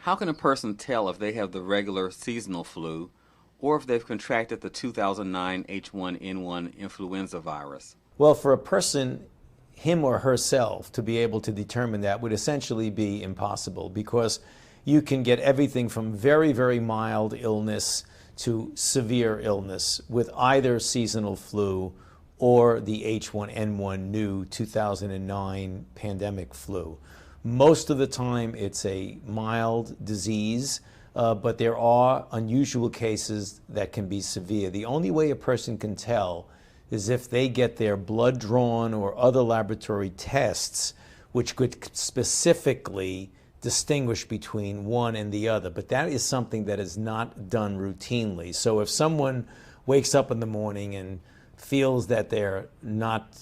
How can a person tell if they have the regular seasonal flu or if they've contracted the 2009 H1N1 influenza virus? Well, for a person, him or herself, to be able to determine that would essentially be impossible, because you can get everything from very, very mild illness to severe illness with either seasonal flu or the H1N1 new 2009 pandemic flu. Most of the time it's a mild disease, but there are unusual cases that can be severe. The only way a person can tell is if they get their blood drawn or other laboratory tests, which could specifically distinguish between one and the other. But that is something that is not done routinely. So if someone wakes up in the morning and feels that they're not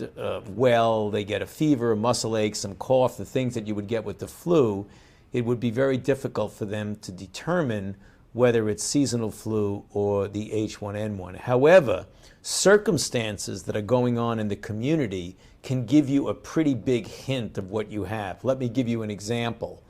well, they get a fever, a muscle ache, some cough, the things that you would get with the flu, it would be very difficult for them to determine whether it's seasonal flu or the H1N1. However, circumstances that are going on in the community can give you a pretty big hint of what you have. Let me give you an example.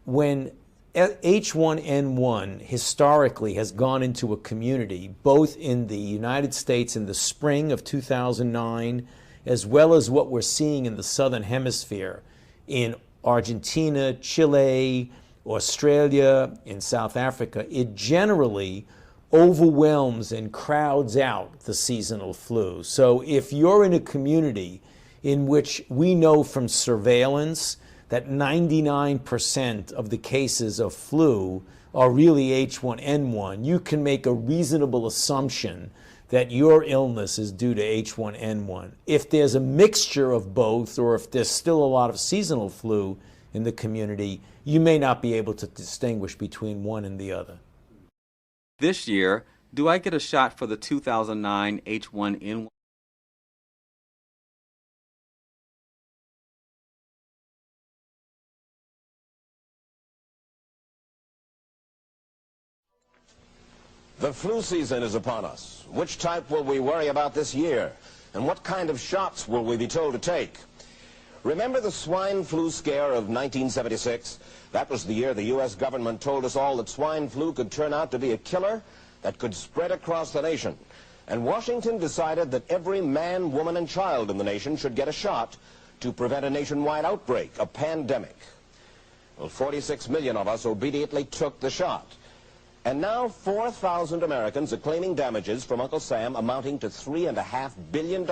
When H1N1 historically has gone into a community, both in the United States in the spring of 2009, as well as what we're seeing in the Southern Hemisphere, in Argentina, Chile, Australia, in South Africa, it generally overwhelms and crowds out the seasonal flu. So if you're in a community in which we know from surveillance that 99% of the cases of flu are really H1N1, you can make a reasonable assumption that your illness is due to H1N1. If there's a mixture of both, or if there's still a lot of seasonal flu in the community, you may not be able to distinguish between one and the other. This year, do I get a shot for the 2009 H1N1? The flu season is upon us. Which type will we worry about this year? And what kind of shots will we be told to take? Remember the swine flu scare of 1976? That was the year the U.S. government told us all that swine flu could turn out to be a killer that could spread across the nation. And Washington decided that every man, woman, and child in the nation should get a shot to prevent a nationwide outbreak, a pandemic. Well, 46 million of us obediently took the shot. And now 4,000 Americans are claiming damages from Uncle Sam amounting to $3.5 billion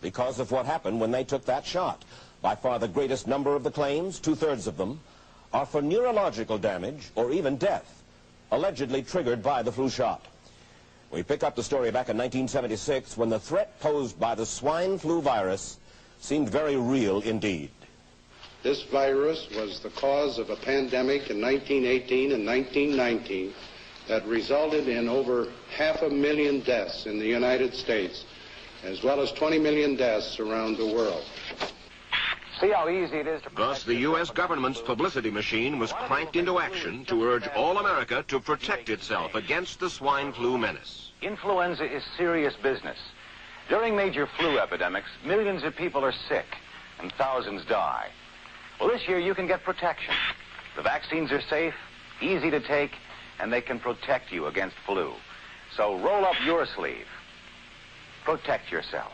because of what happened when they took that shot. By far the greatest number of the claims, 2/3 of them, are for neurological damage or even death, allegedly triggered by the flu shot. We pick up the story back in 1976 when the threat posed by the swine flu virus seemed very real indeed. This virus was the cause of a pandemic in 1918 and 1919 that resulted in over 500,000 deaths in the United States, as well as 20 million deaths around the world. See how easy it is to... Thus, the U.S. government's publicity machine was cranked into action to urge all America to protect itself against the swine flu menace. Influenza is serious business. During major flu epidemics, millions of people are sick and thousands die. Well, this year you can get protection. The vaccines are safe, easy to take, and they can protect you against flu. So roll up your sleeve. Protect yourself.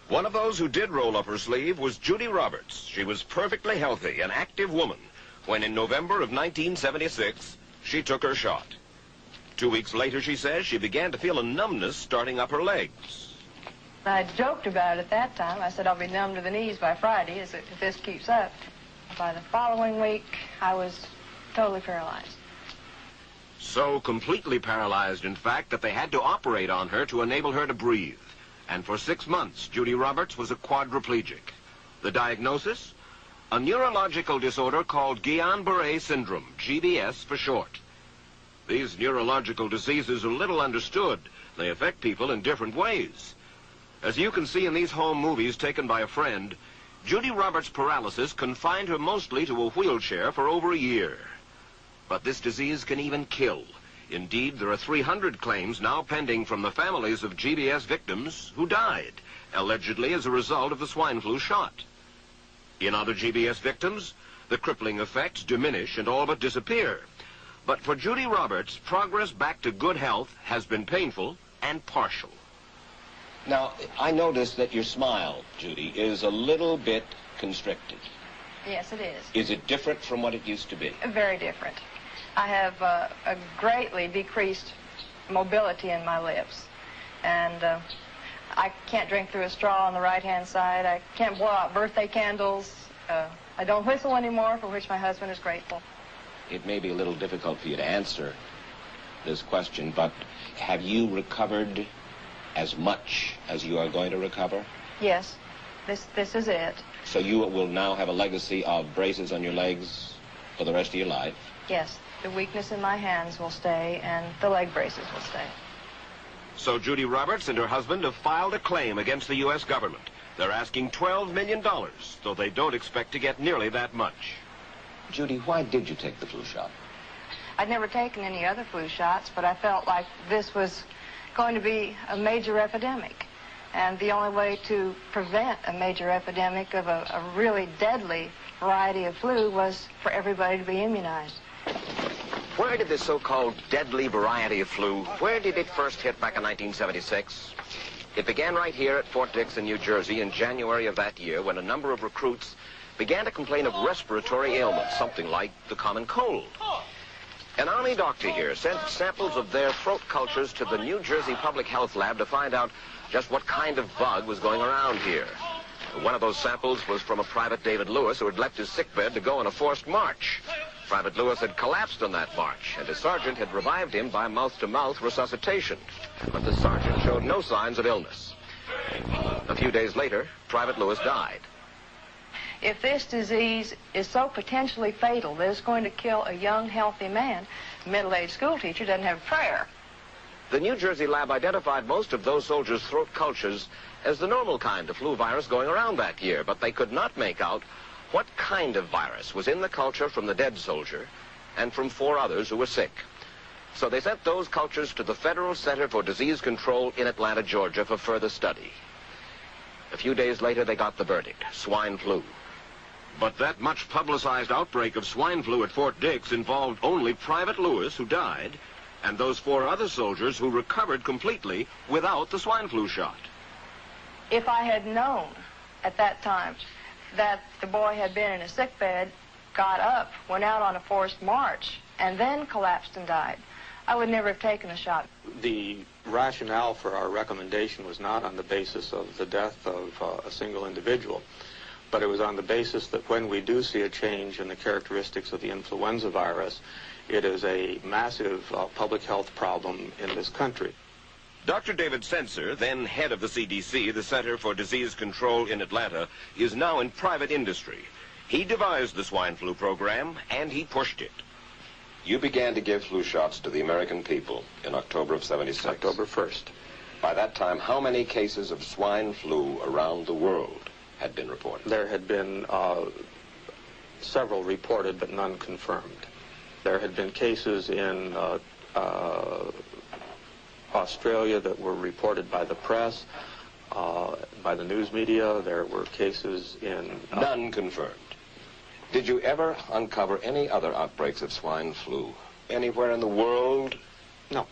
One of those who did roll up her sleeve was Judy Roberts. She was perfectly healthy, an active woman, when in November of 1976, she took her shot. 2 weeks later, she says, she began to feel a numbness starting up her legs. I joked about it at that time. I said I'll be numb to the knees by Friday if this keeps up. By the following week, I was totally paralyzed. So completely paralyzed, in fact, that they had to operate on her to enable her to breathe. And for 6 months, Judy Roberts was a quadriplegic. The diagnosis? A neurological disorder called Guillain-Barré syndrome, GBS for short. These neurological diseases are little understood. They affect people in different ways. As you can see in these home movies taken by a friend, Judy Roberts' paralysis confined her mostly to a wheelchair for over a year. But this disease can even kill. Indeed, there are 300 claims now pending from the families of GBS victims who died, allegedly as a result of the swine flu shot. In other GBS victims, the crippling effects diminish and all but disappear. But for Judy Roberts, progress back to good health has been painful and partial. Now, I noticed that your smile, Judy, is a little bit constricted. Yes, it is. Is it different from what it used to be? Very different. I have a greatly decreased mobility in my lips. And I can't drink through a straw on the right-hand side. I can't blow out birthday candles. I don't whistle anymore, for which my husband is grateful. It may be a little difficult for you to answer this question, but have you recovered as much as you are going to recover? Yes, this is it. So you will now have a legacy of braces on your legs for the rest of your life? Yes, the weakness in my hands will stay, and the leg braces will stay. So Judy Roberts and her husband have filed a claim against the U.S. government. They're asking $12 million, though they don't expect to get nearly that much. Judy, why did you take the flu shot? I'd never taken any other flu shots, but I felt like this was going to be a major epidemic. And the only way to prevent a major epidemic of a really deadly variety of flu was for everybody to be immunized. Where did this so-called deadly variety of flu, where did it first hit back in 1976? It began right here at Fort Dix in New Jersey in January of that year, when a number of recruits began to complain of respiratory ailments, something like the common cold. An Army doctor here sent samples of their throat cultures to the New Jersey Public Health Lab to find out just what kind of bug was going around here. One of those samples was from a Private David Lewis who had left his sickbed to go on a forced march. Private Lewis had collapsed on that march, and his sergeant had revived him by mouth-to-mouth resuscitation. But the sergeant showed no signs of illness. A few days later, Private Lewis died. If this disease is so potentially fatal that it's going to kill a young, healthy man, a middle-aged school teacher doesn't have a prayer. The New Jersey lab identified most of those soldiers' throat cultures as the normal kind of flu virus going around that year, but they could not make out what kind of virus was in the culture from the dead soldier and from 4 others who were sick. So they sent those cultures to the Federal Center for Disease Control in Atlanta, Georgia, for further study. A few days later, they got the verdict: swine flu. But that much publicized outbreak of swine flu at Fort Dix involved only Private Lewis, who died, and those 4 other soldiers who recovered completely without the swine flu shot. If I had known at that time that the boy had been in a sick bed, got up, went out on a forced march, and then collapsed and died, I would never have taken a shot. The rationale for our recommendation was not on the basis of the death of a single individual, but it was on the basis that when we do see a change in the characteristics of the influenza virus, it is a massive public health problem in this country. Dr. David Senser, then head of the CDC, the Center for Disease Control in Atlanta, is now in private industry. He devised the swine flu program, and he pushed it. You began to give flu shots to the American people in October of '76. October 1st. By that time, how many cases of swine flu around the world had been reported? There had been several reported, but none confirmed. There had been cases in Australia that were reported by the press, by the news media. There were cases in... None confirmed. Did you ever uncover any other outbreaks of swine flu anywhere in the world? No.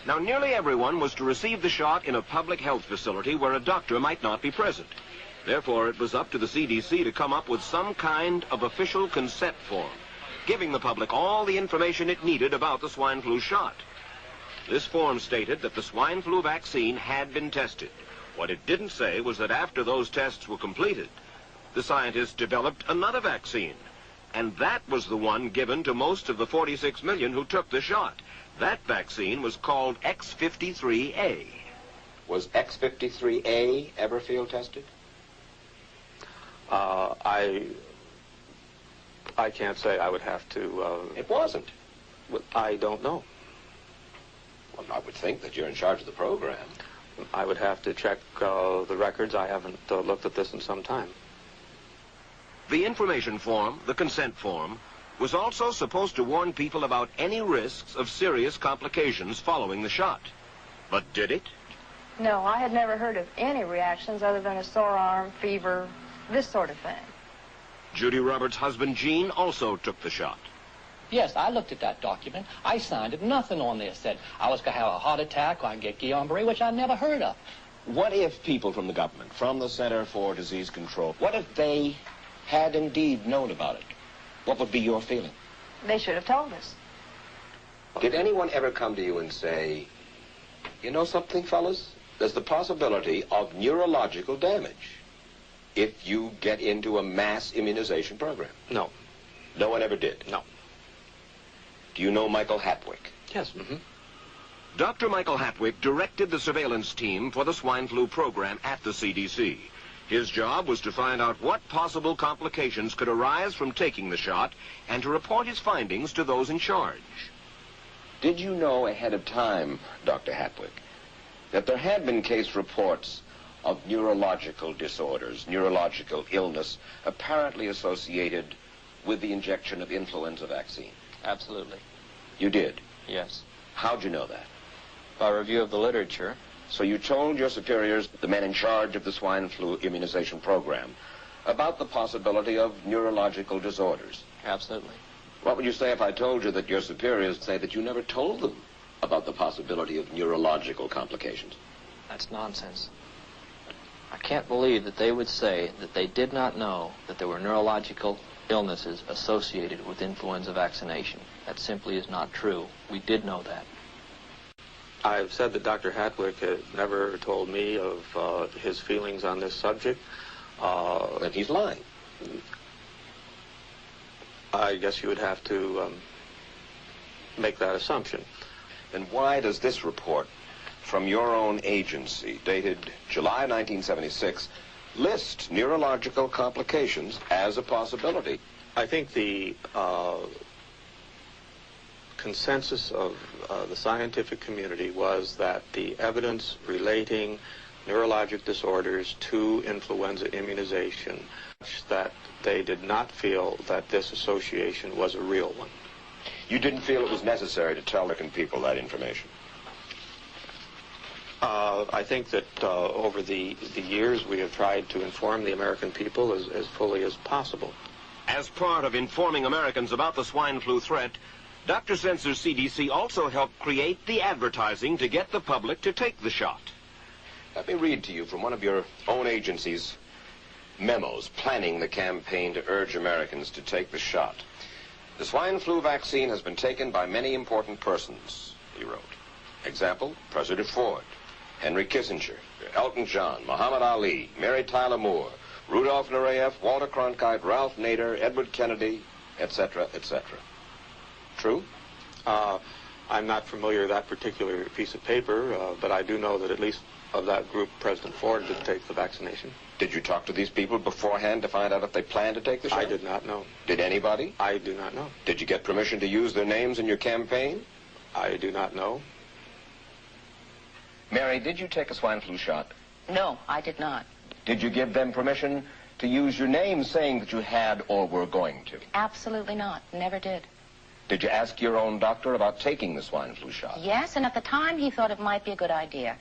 Now, nearly everyone was to receive the shot in a public health facility where a doctor might not be present. Therefore, it was up to the CDC to come up with some kind of official consent form, giving the public all the information it needed about the swine flu shot. This form stated that the swine flu vaccine had been tested. What it didn't say was that after those tests were completed, the scientists developed another vaccine. And that was the one given to most of the 46 million who took the shot. That vaccine was called X53A. Was X53A ever field tested? I can't say. I would have to... It wasn't. I don't know. Well, I would think that you're in charge of the program. I would have to check the records. I haven't looked at this in some time. The information form, the consent form, was also supposed to warn people about any risks of serious complications following the shot. But did it? No, I had never heard of any reactions other than a sore arm, fever, this sort of thing. Judy Roberts' husband, Gene, also took the shot. Yes, I looked at that document. I signed it. Nothing on there said I was going to have a heart attack or I get Guillain-Barré, which I never heard of. What if people from the government, from the Center for Disease Control, what if they had indeed known about it? What would be your feeling? They should have told us. Did anyone ever come to you and say, you know something, fellas? There's the possibility of neurological damage if you get into a mass immunization program? No. No one ever did? No. Do you know Michael Hatwick? Yes. Mm-hmm. Dr. Michael Hatwick directed the surveillance team for the swine flu program at the CDC. His job was to find out what possible complications could arise from taking the shot and to report his findings to those in charge. Did you know ahead of time, Dr. Hatwick, that there had been case reports of neurological disorders, neurological illness, apparently associated with the injection of influenza vaccine? Absolutely. You did? Yes. How'd you know that? By review of the literature. So you told your superiors, the men in charge of the swine flu immunization program, about the possibility of neurological disorders? Absolutely. What would you say if I told you that your superiors say that you never told them about the possibility of neurological complications? That's nonsense. I can't believe that they would say that they did not know that there were neurological illnesses associated with influenza vaccination. That simply is not true. We did know that. I've said that Dr. Hatwick had never told me of his feelings on this subject. Then he's lying. I guess you would have to make that assumption. Then why does this report from your own agency, dated July 1976, list neurological complications as a possibility? I think the consensus of the scientific community was that the evidence relating neurologic disorders to influenza immunization, that they did not feel that this association was a real one. You didn't feel it was necessary to tell American people that information? I think that over the years we have tried to inform the American people as fully as possible. As part of informing Americans about the swine flu threat, Dr. Sensor's CDC also helped create the advertising to get the public to take the shot. Let me read to you from one of your own agency's memos planning the campaign to urge Americans to take the shot. The swine flu vaccine has been taken by many important persons, he wrote. Example, President Ford, Henry Kissinger, Elton John, Muhammad Ali, Mary Tyler Moore, Rudolph Nureyev, Walter Cronkite, Ralph Nader, Edward Kennedy, etc., etc. True? I'm not familiar with that particular piece of paper, but I do know that at least of that group, President Ford did take the vaccination. Did you talk to these people beforehand to find out if they planned to take the shot? I did not know. Did anybody? I do not know. Did you get permission to use their names in your campaign? I do not know. Mary, did you take a swine flu shot? No, I did not. Did you give them permission to use your name saying that you had or were going to? Absolutely not. Never did. Did you ask your own doctor about taking the swine flu shot? Yes, and at the time he thought it might be a good idea.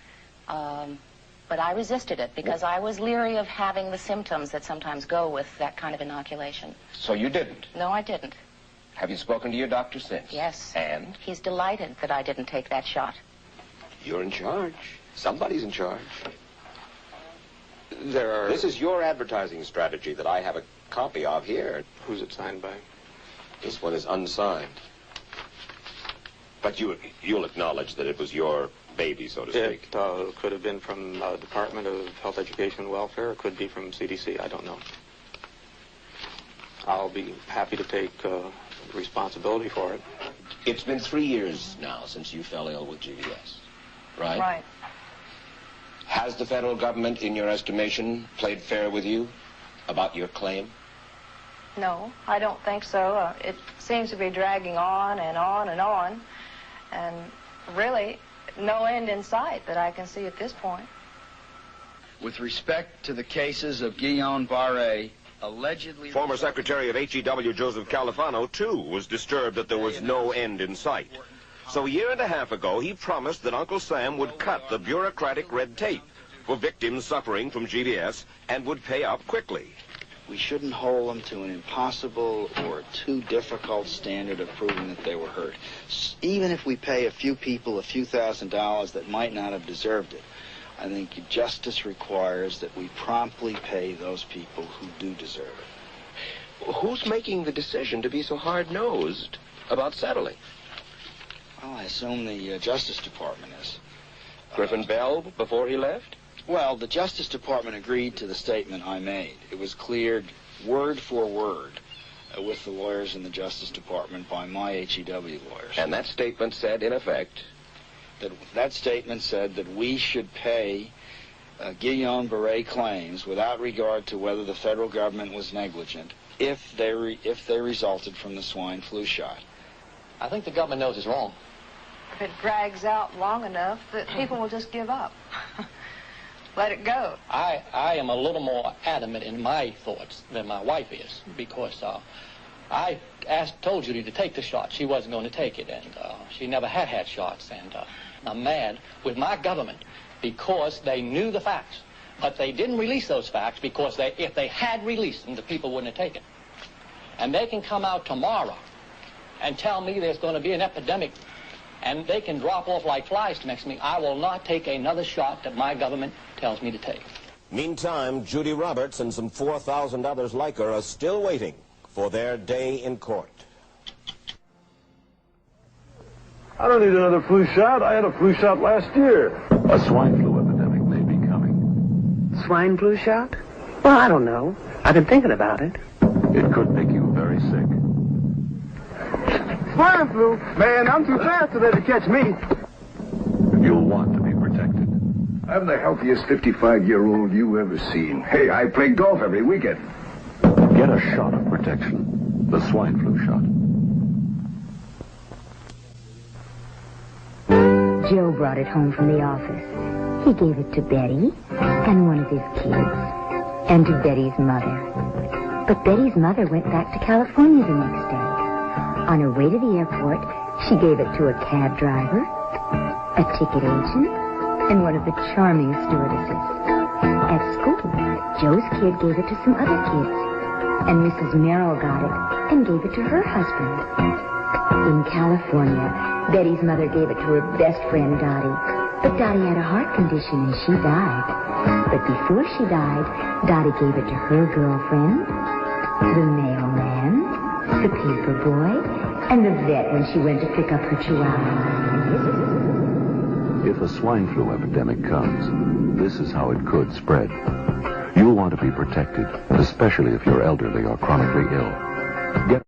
But I resisted it because I was leery of having the symptoms that sometimes go with that kind of inoculation. So you didn't? No, I didn't. Have you spoken to your doctor since? Yes. And? He's delighted that I didn't take that shot. You're in charge. Somebody's in charge. This is your advertising strategy that I have a copy of here. Who's it signed by? This one is unsigned. But you'll acknowledge that it was your baby, so to speak. It could have been from the Department of Health, Education, and Welfare. It could be from CDC. I don't know. I'll be happy to take responsibility for it. It's been 3 years now since you fell ill with GBS, right? Right. Has the federal government, in your estimation, played fair with you about your claim? No, I don't think so. It seems to be dragging on and on and on. And really, no end in sight that I can see at this point. With respect to the cases of Guillain-Barré, allegedly... Former Secretary of HEW Joseph Califano, too, was disturbed that there was no end in sight. So a year and a half ago, he promised that Uncle Sam would cut the bureaucratic red tape for victims suffering from GBS and would pay up quickly. we shouldn't hold them to an impossible or too difficult standard of proving that they were hurt. Even if we pay a few people a few $1,000s that might not have deserved it, I think justice requires that we promptly pay those people who do deserve it. Who's making the decision to be so hard-nosed about settling? Well, I assume the Justice Department is. Griffin Bell before he left? Well, the Justice Department agreed to the statement I made. It was cleared word for word with the lawyers in the Justice Department by my HEW lawyers. And that statement said, in effect? That statement said that we should pay Guillain-Barré claims without regard to whether the federal government was negligent if they resulted from the swine flu shot. I think the government knows it's wrong. If it drags out long enough, that people will just give up. Let it go. I am a little more adamant in my thoughts than my wife is, because I told Judy to take the shot. She wasn't going to take it, and she never had shots. And I'm mad with my government because they knew the facts. But they didn't release those facts because if they had released them, the people wouldn't have taken. And they can come out tomorrow and tell me there's going to be an epidemic, and they can drop off like flies next to me. I will not take another shot that my government tells me to take. Meantime, Judy Roberts and some 4,000 others like her are still waiting for their day in court. I don't need another flu shot. I had a flu shot last year. A swine flu epidemic may be coming. Swine flu shot? Well, I don't know. I've been thinking about it. It could make you very sick. Swine flu? Man, I'm too fast to let it catch me. You'll want to be protected. I'm the healthiest 55-year-old you ever seen. Hey, I play golf every weekend. Get a shot of protection. The swine flu shot. Joe brought it home from the office. He gave it to Betty and one of his kids, and to Betty's mother. But Betty's mother went back to California the next day. On her way to the airport, she gave it to a cab driver, a ticket agent, and one of the charming stewardesses. At school, Joe's kid gave it to some other kids, and Mrs. Merrill got it and gave it to her husband. In California, Betty's mother gave it to her best friend, Dottie. But Dottie had a heart condition and she died. But before she died, Dottie gave it to her girlfriend, the mailman, the paper boy, and the vet when she went to pick up her chihuahua. If a swine flu epidemic comes, this is how it could spread. You'll want to be protected, especially if you're elderly or chronically ill. Get